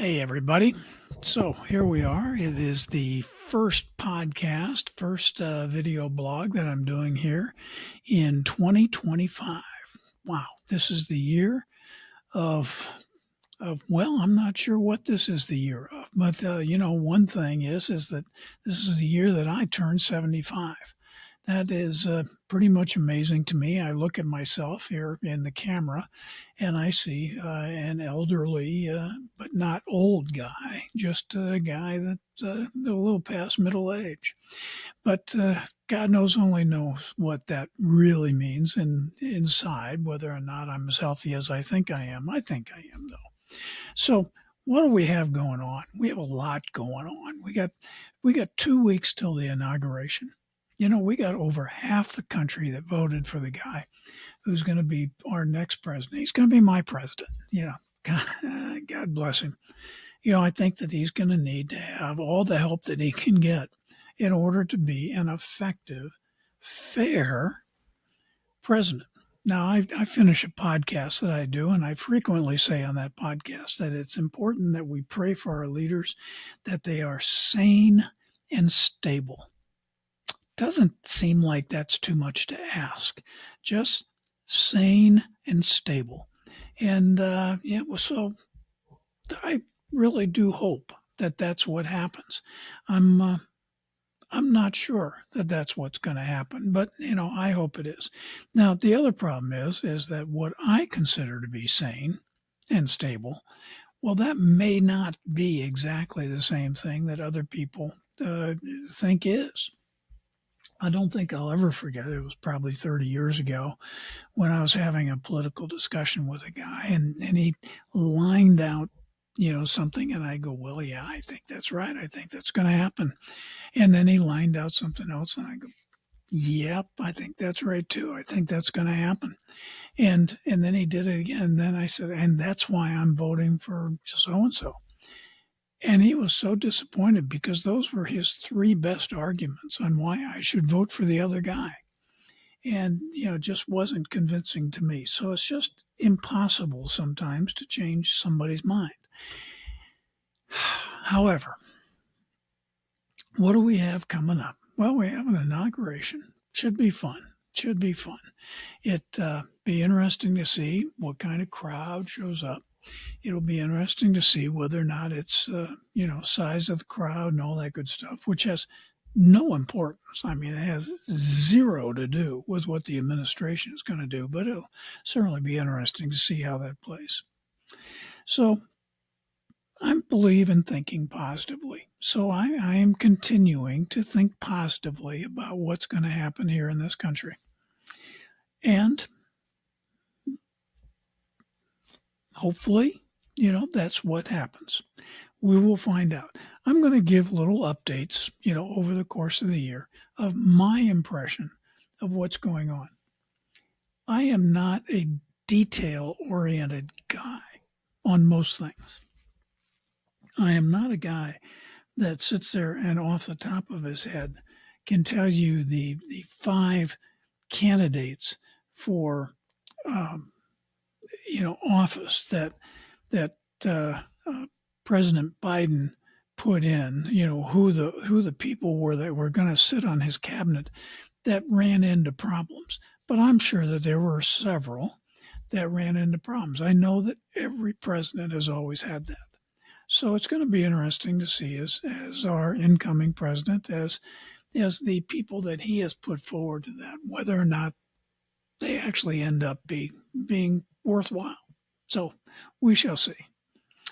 Hey, everybody. So here we are. It is the first podcast, first video blog that I'm doing here in 2025. Wow, this is the year well, I'm not sure what this is the year of, but one thing is that this is the year that I turned 75. That is pretty much amazing to me. I look at myself here in the camera and I see an elderly, but not old guy, just a guy that's a little past middle age. But God only knows what that really means inside, whether or not I'm as healthy as I think I am. I think I am, though. So, what do we have going on? We have a lot going on. We got 2 weeks till the inauguration. We got over half the country that voted for the guy who's going to be our next president. He's going to be my president. God bless him. I think that he's going to need to have all the help that he can get in order to be an effective, fair president. Now, I finish a podcast that I do, and I frequently say on that podcast that it's important that we pray for our leaders, that they are sane and stable. Doesn't seem like that's too much to ask. Just sane and stable. And so I really do hope that that's what happens. I'm not sure that that's what's going to happen, but I hope it is. Now, the other problem is that what I consider to be sane and stable, well, that may not be exactly the same thing that other people think is. I don't think I'll ever forget. It was probably 30 years ago when I was having a political discussion with a guy, and he lined out, something, and I go, well, yeah, I think that's right. I think that's going to happen. And then he lined out something else, and I go, yep, I think that's right too. I think that's going to happen. And then he did it again. And then I said, and that's why I'm voting for so and so. And he was so disappointed because those were his three best arguments on why I should vote for the other guy. And, just wasn't convincing to me. So it's just impossible sometimes to change somebody's mind. However, what do we have coming up? Well, we have an inauguration. Should be fun. Should be fun. It be interesting to see what kind of crowd shows up. It'll be interesting to see whether or not it's size of the crowd and all that good stuff, which has no importance. I mean, it has zero to do with what the administration is going to do, but it'll certainly be interesting to see how that plays. So I believe in thinking positively. So I am continuing to think positively about what's going to happen here in this country. And hopefully, that's what happens. We will find out. I'm going to give little updates, over the course of the year of my impression of what's going on. I am not a detail oriented guy on most things. I am not a guy that sits there and off the top of his head can tell you the five candidates for office that President Biden put in. Who the people were that were going to sit on his cabinet that ran into problems. But I'm sure that there were several that ran into problems. I know that every president has always had that. So it's going to be interesting to see as our incoming president, as the people that he has put forward to that, whether or not they actually end up being worthwhile. So we shall see.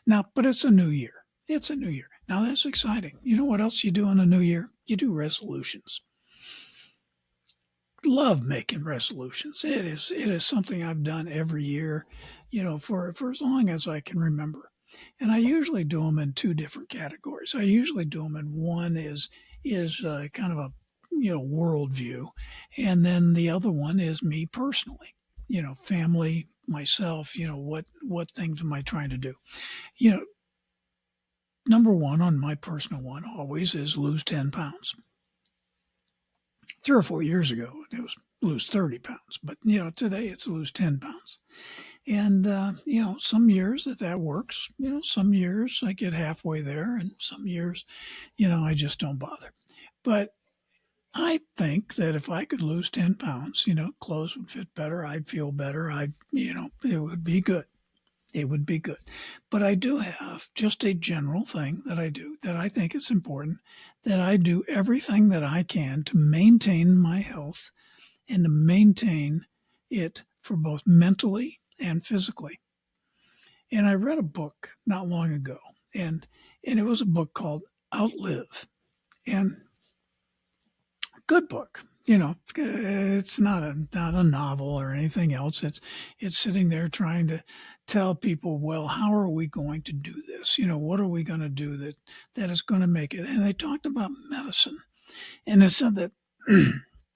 Now, but it's a new year. It's a new year. Now that's exciting. You know what else you do in a new year? You do resolutions. Love making resolutions. It is something I've done every year, for as long as I can remember. And I usually do them in two different categories. I usually do them in one is kind of a worldview, and then the other one is me personally. Family, myself. What things am I trying to do? Number one on my personal one always is lose 10 pounds. 3 or 4 years ago, it was lose 30 pounds, but today it's lose 10 pounds. And, some years that works. Some years I get halfway there, and some years, I just don't bother. But I think that if I could lose 10 pounds, clothes would fit better. I'd feel better. It would be good. It would be good. But I do have just a general thing that I do that I think is important, that I do everything that I can to maintain my health and to maintain it for both mentally and physically. And I read a book not long ago, and it was a book called Outlive, and good book. It's not a novel or anything else. It's sitting there trying to tell people, well, how are we going to do this? What are we going to do that is going to make it? And they talked about medicine, and they said that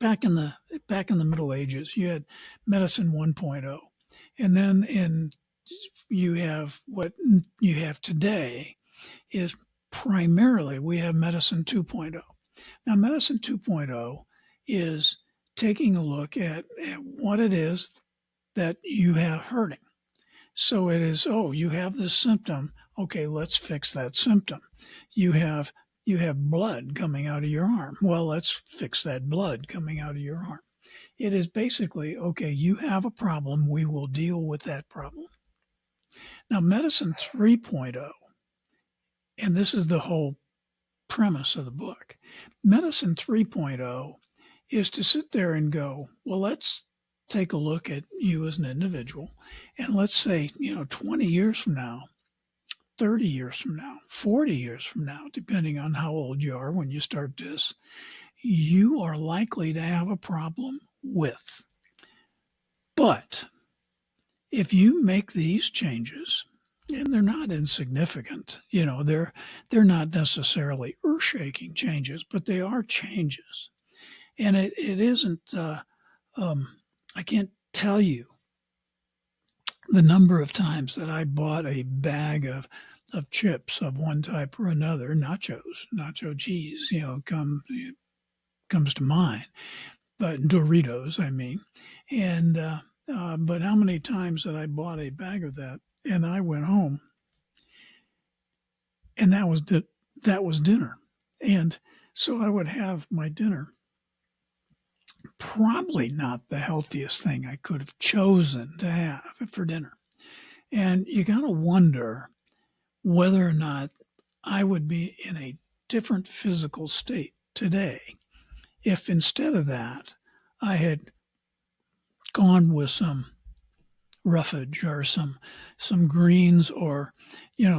back in the Middle Ages, you had medicine 1.0, and then you have what you have today is primarily we have medicine 2.0. Now, medicine 2.0 is taking a look at what it is that you have hurting. So it is, oh, you have this symptom. Okay, let's fix that symptom. You have blood coming out of your arm. Well, let's fix that blood coming out of your arm. It is basically, okay, you have a problem. We will deal with that problem. Now, medicine 3.0, and this is the whole premise of the book. Medicine 3.0 is to sit there and go, well, let's take a look at you as an individual. And let's say, 20 years from now, 30 years from now, 40 years from now, depending on how old you are when you start this, you are likely to have a problem with. But if you make these changes, and they're not insignificant, they're not necessarily earth-shaking changes, but they are changes. And it isn't, I can't tell you the number of times that I bought a bag of chips of one type or another, nacho cheese, comes to mind, but Doritos, I mean. And, but how many times that I bought a bag of that and I went home and that was dinner. And so I would have my dinner, probably not the healthiest thing I could have chosen to have for dinner. And you got to wonder whether or not I would be in a different physical state today if instead of that I had gone with some roughage or some greens or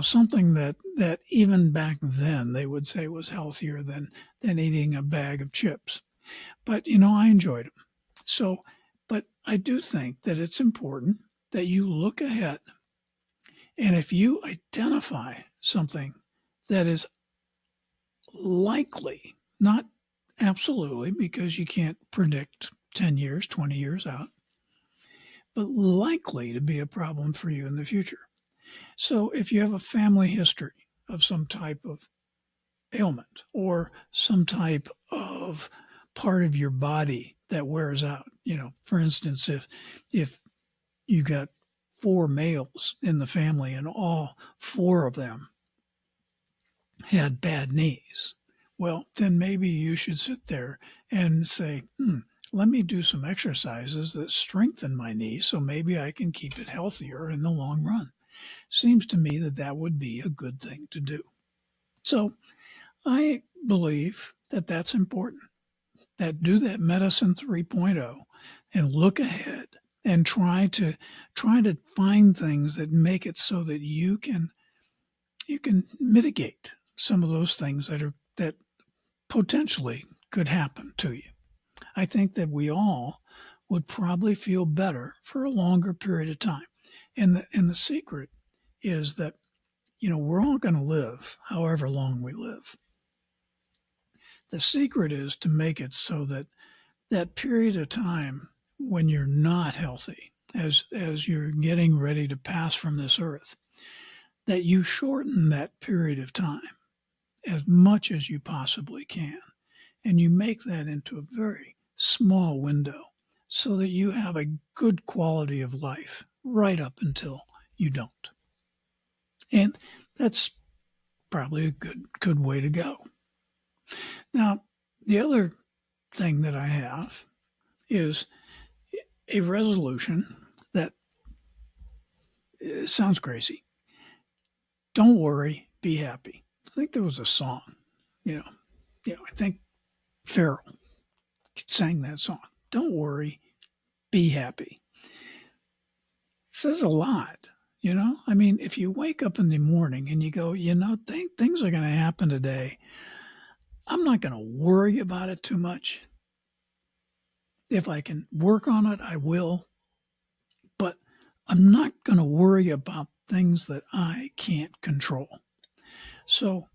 something that even back then they would say was healthier than eating a bag of chips. But I enjoyed them. So, but I do think that it's important that you look ahead, and if you identify something that is likely, not absolutely, because you can't predict 10 years, 20 years out, but likely to be a problem for you in the future. So if you have a family history of some type of ailment or some type of part of your body that wears out, for instance, if you got 4 males in the family and all 4 of them had bad knees, well, then maybe you should sit there and say, let me do some exercises that strengthen my knee so maybe I can keep it healthier in the long run. Seems to me that would be a good thing to do. So I believe that that's important, that do that medicine 3.0 and look ahead and try to find things that make it so that you can mitigate some of those things that potentially could happen to you. I think that we all would probably feel better for a longer period of time. And the secret is that, we're all going to live however long we live. The secret is to make it so that that period of time when you're not healthy, as you're getting ready to pass from this earth, that you shorten that period of time as much as you possibly can. And you make that into a very small window so that you have a good quality of life right up until you don't. And that's probably a good way to go. Now, the other thing that I have is a resolution that sounds crazy. Don't worry, be happy. I think there was a song, you know, I think Pharrell sang that song. Don't worry, be happy. It says a lot, I mean, if you wake up in the morning and you go, things are going to happen today. I'm not going to worry about it too much. If I can work on it, I will. But I'm not going to worry about things that I can't control. So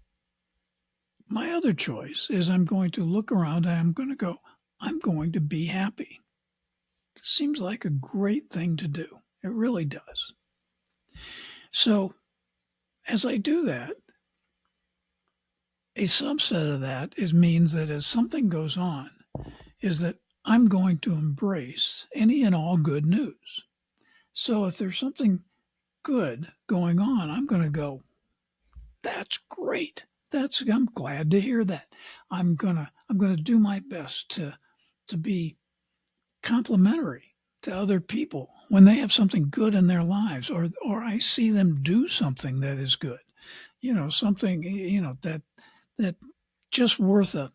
my other choice is I'm going to look around and I'm going to go, I'm going to be happy. This seems like a great thing to do. It really does. So as I do that, a subset of that means that as something goes on, is that I'm going to embrace any and all good news. So if there's something good going on, I'm going to go, that's great. I'm glad to hear that. I'm gonna do my best to be complimentary to other people when they have something good in their lives, or I see them do something that is good. Something that just worth a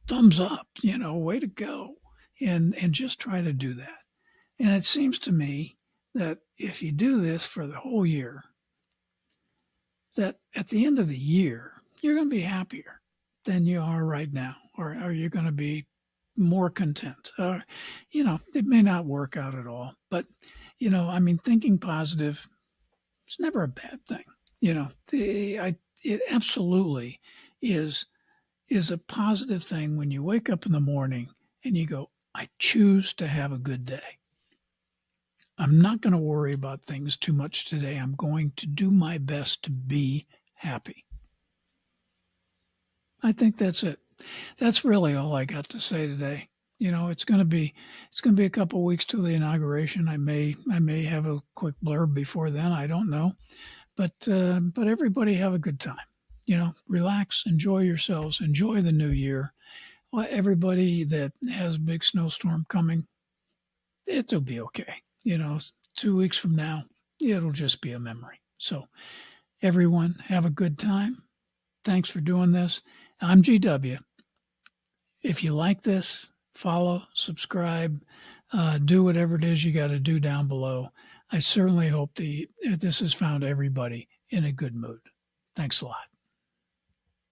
thumbs up. Way to go, and just try to do that. And it seems to me that if you do this for the whole year, that at the end of the year, you're going to be happier than you are right now, or you're going to be more content. It may not work out at all, but, I mean, thinking positive, it's never a bad thing. It absolutely is a positive thing when you wake up in the morning and you go, I choose to have a good day. I'm not going to worry about things too much today. I'm going to do my best to be happy. I think that's it. That's really all I got to say today. It's going to be a couple of weeks till the inauguration. I may have a quick blurb before then. I don't know, but everybody have a good time. Relax, enjoy yourselves, enjoy the new year. Well, everybody that has a big snowstorm coming, it'll be okay. 2 weeks from now, it'll just be a memory. So, everyone, have a good time. Thanks for doing this. I'm GW. If you like this, follow, subscribe, do whatever it is you got to do down below. I certainly hope this has found everybody in a good mood. Thanks a lot.